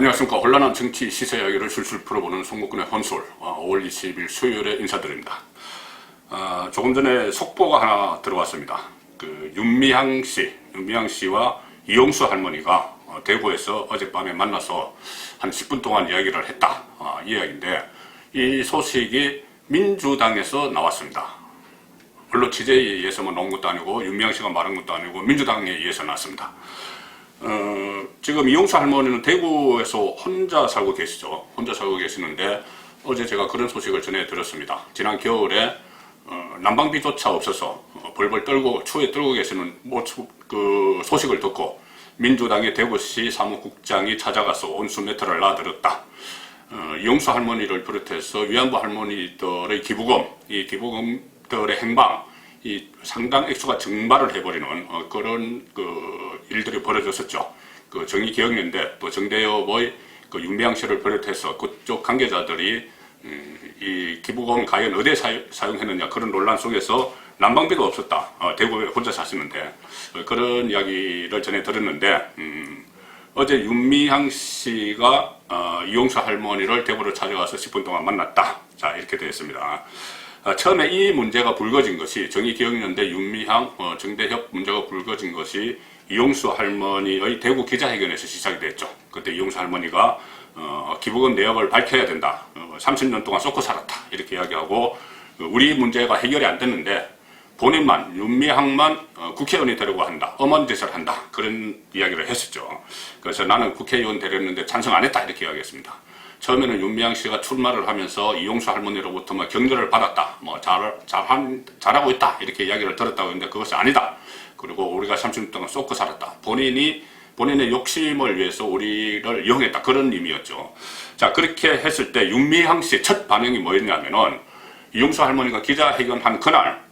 안녕하십니까. 혼란한 정치 시세 이야기를 술술 풀어보는 송목근의 혼술 5월 20일 수요일에 인사드립니다. 조금 전에 속보가 하나 들어왔습니다. 윤미향 씨와 이용수 할머니가 대구에서 어젯밤에 만나서 한 10분 동안 이야기를 했다. 이 이야기인데 이 소식이 민주당에서 나왔습니다. 언론 취재에 의해서 나온 것도 아니고 윤미향 씨가 말한 것도 아니고 민주당에 의해서 나왔습니다. 지금 이용수 할머니는 대구에서 혼자 살고 계시죠. 혼자 살고 계시는데 어제 제가 그런 소식을 전해 들었습니다. 지난 겨울에 난방비조차 없어서 벌벌 떨고 추위에 떨고 계시는 그 소식을 듣고 민주당의 대구시 사무국장이 찾아가서 온수 매트를 놔드렸다. 이용수 할머니를 비롯해서 위안부 할머니들의 기부금, 이 기부금들의 행방, 이 상당 액수가 증발을 해버리는 그런 일들이 벌어졌었죠. 정의기억연대 또 정대협의 윤미향 씨를 비롯해서 그쪽 관계자들이 이 기부금 과연 어디에 사용했느냐 그런 논란 속에서 난방비도 없었다. 대구에 혼자 사시는데 그런 이야기를 전해 들었는데 어제 윤미향 씨가 이용수 할머니를 대구로 찾아가서 10분 동안 만났다. 자, 이렇게 되었습니다. 처음에 이 문제가 불거진 것이 정의기억연대 윤미향 정대협 문제가 불거진 것이 이용수 할머니의 대구 기자회견에서 시작이 됐죠. 그때 이용수 할머니가 기부금 내역을 밝혀야 된다. 30년 동안 쏟고 살았다. 이렇게 이야기하고 우리 문제가 해결이 안 됐는데 본인만 윤미향만 국회의원이 되려고 한다. 엄한 짓을 한다. 그런 이야기를 했었죠. 그래서 나는 국회의원 되려는데 찬성 안 했다. 이렇게 이야기했습니다. 처음에는 윤미향 씨가 출마를 하면서 이용수 할머니로부터 격려를 받았다. 잘하고 있다. 이렇게 이야기를 들었다고 했는데 그것이 아니다. 그리고 우리가 30년 동안 쏟고 살았다. 본인의 욕심을 위해서 우리를 이용했다. 그런 의미였죠. 자, 그렇게 했을 때 윤미향 씨의 첫 반응이 뭐였냐면은 이용수 할머니가 기자회견한 그날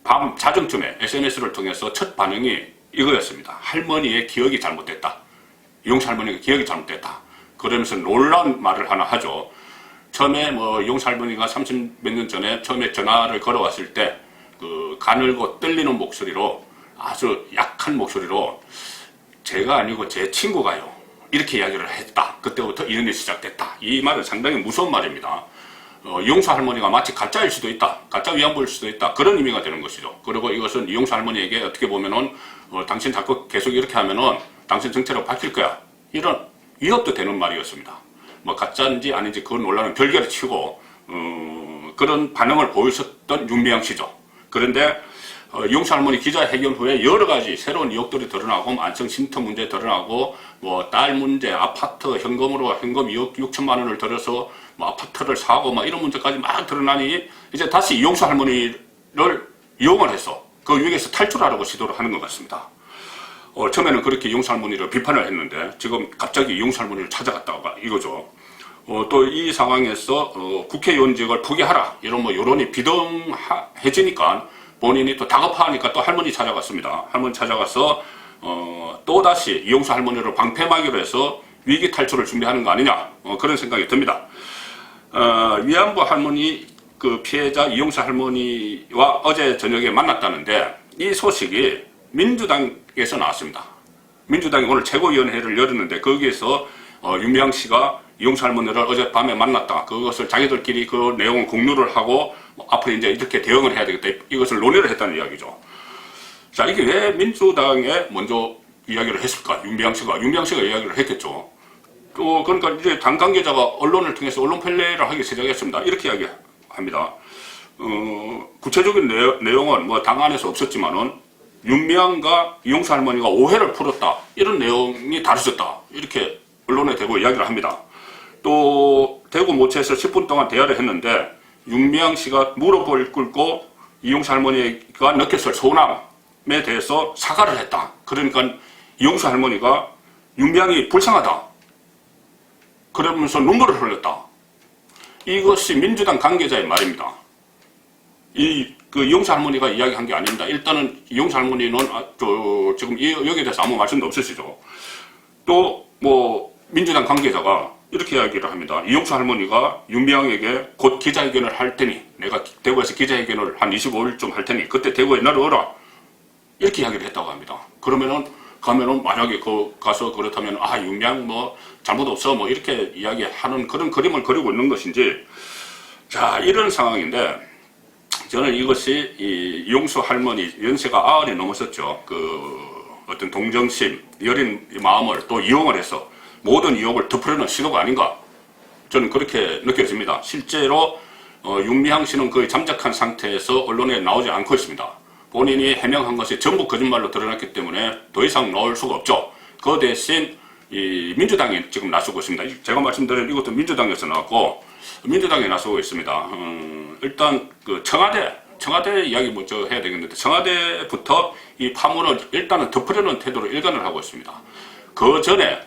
밤 자정쯤에 SNS를 통해서 첫 반응이 이거였습니다. 할머니의 기억이 잘못됐다. 이용수 할머니가 기억이 잘못됐다. 그러면서 놀라운 말을 하나 하죠. 처음에 이용수 할머니가 30몇 년 전에 처음에 전화를 걸어왔을 때 가늘고 떨리는 목소리로 아주 약한 목소리로 제가 아니고 제 친구가요. 이렇게 이야기를 했다. 그때부터 인연이 시작됐다. 이 말은 상당히 무서운 말입니다. 이용수 할머니가 마치 가짜일 수도 있다. 가짜 위안부일 수도 있다. 그런 의미가 되는 것이죠. 그리고 이것은 이용수 할머니에게 어떻게 보면은 당신 자꾸 계속 이렇게 하면은 당신 정체를 밝힐 거야. 이런 위협도 되는 말이었습니다. 가짜인지 아닌지 그 논란은 별개로 치고 그런 반응을 보였었던 윤미향 씨죠. 그런데 이용수 할머니 기자회견 후에 여러 가지 새로운 의혹들이 드러나고 안성 쉼터 문제 드러나고 딸 문제, 아파트 현금 2억 6천만 원을 들여서 아파트를 사고 이런 문제까지 막 드러나니 이제 다시 이용수 할머니를 이용을 해서 그 위기에서 탈출하려고 시도를 하는 것 같습니다. 처음에는 그렇게 이용수 할머니를 비판을 했는데 지금 갑자기 이용수 할머니를 찾아갔다가 이거죠. 또 이 상황에서 국회의원직을 포기하라 이런 여론이 비등해지니까 본인이 또 다급하니까 또 할머니 찾아갔습니다. 할머니 찾아가서 또다시 이용수 할머니를 방패막이로 해서 위기 탈출을 준비하는 거 아니냐 그런 생각이 듭니다. 위안부 할머니 피해자 이용수 할머니와 어제 저녁에 만났다는데 이 소식이 민주당에서 나왔습니다. 민주당이 오늘 최고위원회를 열었는데 거기에서 윤미향 씨가 이용수 할머니를 어젯밤에 만났다. 그것을 자기들끼리 그 내용을 공유를 하고 앞으로 이제 이렇게 대응을 해야 되겠다. 이것을 논의를 했다는 이야기죠. 자, 이게 왜 민주당에 먼저 이야기를 했을까? 윤미향 씨가 이야기를 했겠죠. 또 그러니까 이제 당 관계자가 언론을 통해서 언론 플레이를 하기 시작했습니다. 이렇게 이야기합니다. 구체적인 내용은 당 안에서 없었지만은 윤미향과 이용수 할머니가 오해를 풀었다. 이런 내용이 다루졌다. 이렇게 언론에 대고 이야기를 합니다. 또 대구 모처에서 10분 동안 대화를 했는데 윤미향 씨가 무릎을 꿇고 이용수 할머니가 느꼈을 서운함에 대해서 사과를 했다. 그러니까 이용수 할머니가 윤미향이 불쌍하다. 그러면서 눈물을 흘렸다. 이것이 민주당 관계자의 말입니다. 이용수 할머니가 이야기한 게 아닙니다. 일단은 이용수 할머니는 지금 여기에 대해서 아무 말씀도 없으시죠. 또 민주당 관계자가 이렇게 이야기를 합니다. 이용수 할머니가 윤미향에게 곧 기자회견을 할 테니 내가 대구에서 기자회견을 한 25일쯤 할 테니 그때 대구에 나를 오라 이렇게 이야기를 했다고 합니다. 그러면은 가면은 만약에 가서 그렇다면 윤미향 뭐 잘못 없어 뭐 이렇게 이야기하는 그런 그림을 그리고 있는 것인지, 자, 이런 상황인데 저는 이것이 이용수 할머니 연세가 90이 넘었었죠. 어떤 동정심, 여린 마음을 또 이용을 해서 모든 유혹을 덮으려는 시도가 아닌가, 저는 그렇게 느껴집니다. 실제로 윤미향 씨는 거의 잠적한 상태에서 언론에 나오지 않고 있습니다. 본인이 해명한 것이 전부 거짓말로 드러났기 때문에 더 이상 나올 수가 없죠. 그 대신 이 민주당이 지금 나서고 있습니다. 제가 말씀드린 이것도 민주당에서 나왔고 민주당에 나서고 있습니다. 일단 청와대 이야기 먼저 해야 되겠는데, 청와대부터 이 파문을 일단은 덮으려는 태도로 일관을 하고 있습니다. 그 전에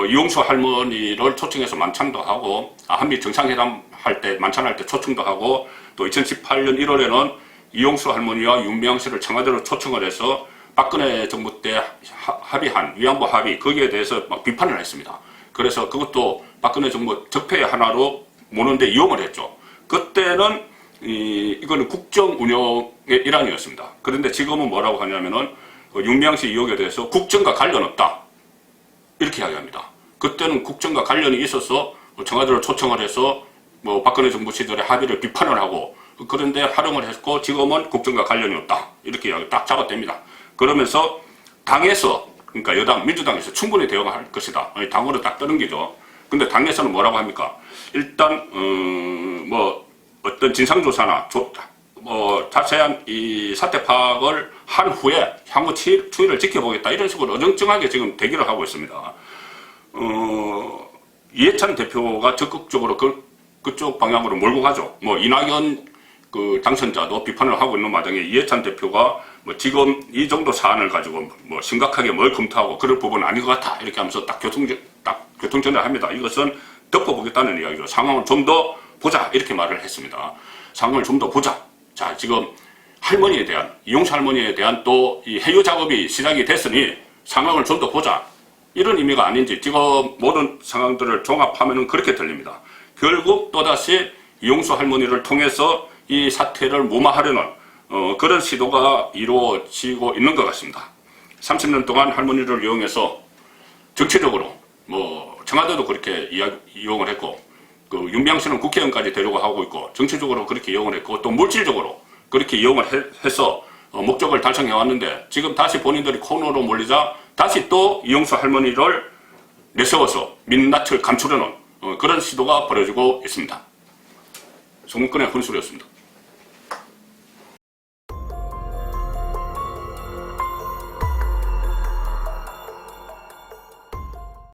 이용수 할머니를 초청해서 만찬도 하고, 한미 정상회담 할 때 만찬할 때 초청도 하고, 또 2018년 1월에는 이용수 할머니와 윤미향 씨를 청와대로 초청을 해서 박근혜 정부 때 합의한 위안부 합의, 거기에 대해서 막 비판을 했습니다. 그래서 그것도 박근혜 정부 적폐의 하나로 모는데 이용을 했죠. 그때는 이거는 국정 운영의 일환이었습니다. 그런데 지금은 뭐라고 하냐면은 윤미향 씨 의혹에 대해서 국정과 관련 없다, 이렇게 이야기합니다. 그때는 국정과 관련이 있어서 청와대로 초청을 해서 박근혜 정부 시절에 합의를 비판을 하고, 그런데 활용을 했고 지금은 국정과 관련이 없다, 이렇게 이야기 딱 잡아댑니다. 그러면서 당에서, 그러니까 여당 민주당에서 충분히 대응할 것이다, 당으로 딱 뜨는 게죠. 근데 당에서는 뭐라고 합니까? 일단 어떤 진상조사나 자세한 이 사태 파악을 한 후에 향후 추이를 지켜보겠다, 이런 식으로 어정쩡하게 지금 대기를 하고 있습니다. 이해찬 대표가 적극적으로 그쪽 방향으로 몰고 가죠. 이낙연 당선자도 비판을 하고 있는 마당에 이해찬 대표가 지금 이 정도 사안을 가지고 심각하게 뭘 검토하고 그럴 부분은 아닌 것 같아, 이렇게 하면서 딱 교통전환을 합니다. 이것은 덮어보겠다는 이야기로 상황을 좀 더 보자, 이렇게 말을 했습니다. 상황을 좀 더 보자. 자, 지금 이용수 할머니에 대한 또 이 해유 작업이 시작이 됐으니 상황을 좀 더 보자, 이런 의미가 아닌지 지금 모든 상황들을 종합하면 그렇게 들립니다. 결국 또다시 이용수 할머니를 통해서 이 사태를 무마하려는 그런 시도가 이루어지고 있는 것 같습니다. 30년 동안 할머니를 이용해서 정치적으로 청와대도 그렇게 이용을 했고, 윤미향 씨는 국회의원까지 데리고 하고 있고, 정치적으로 그렇게 이용을 했고, 또 물질적으로 그렇게 이용을 해서 목적을 달성해 왔는데, 지금 다시 본인들이 코너로 몰리자 다시 또 이용수 할머니를 내세워서 민낯을 감추려는 그런 시도가 벌어지고 있습니다. 송문근의 혼술이었습니다.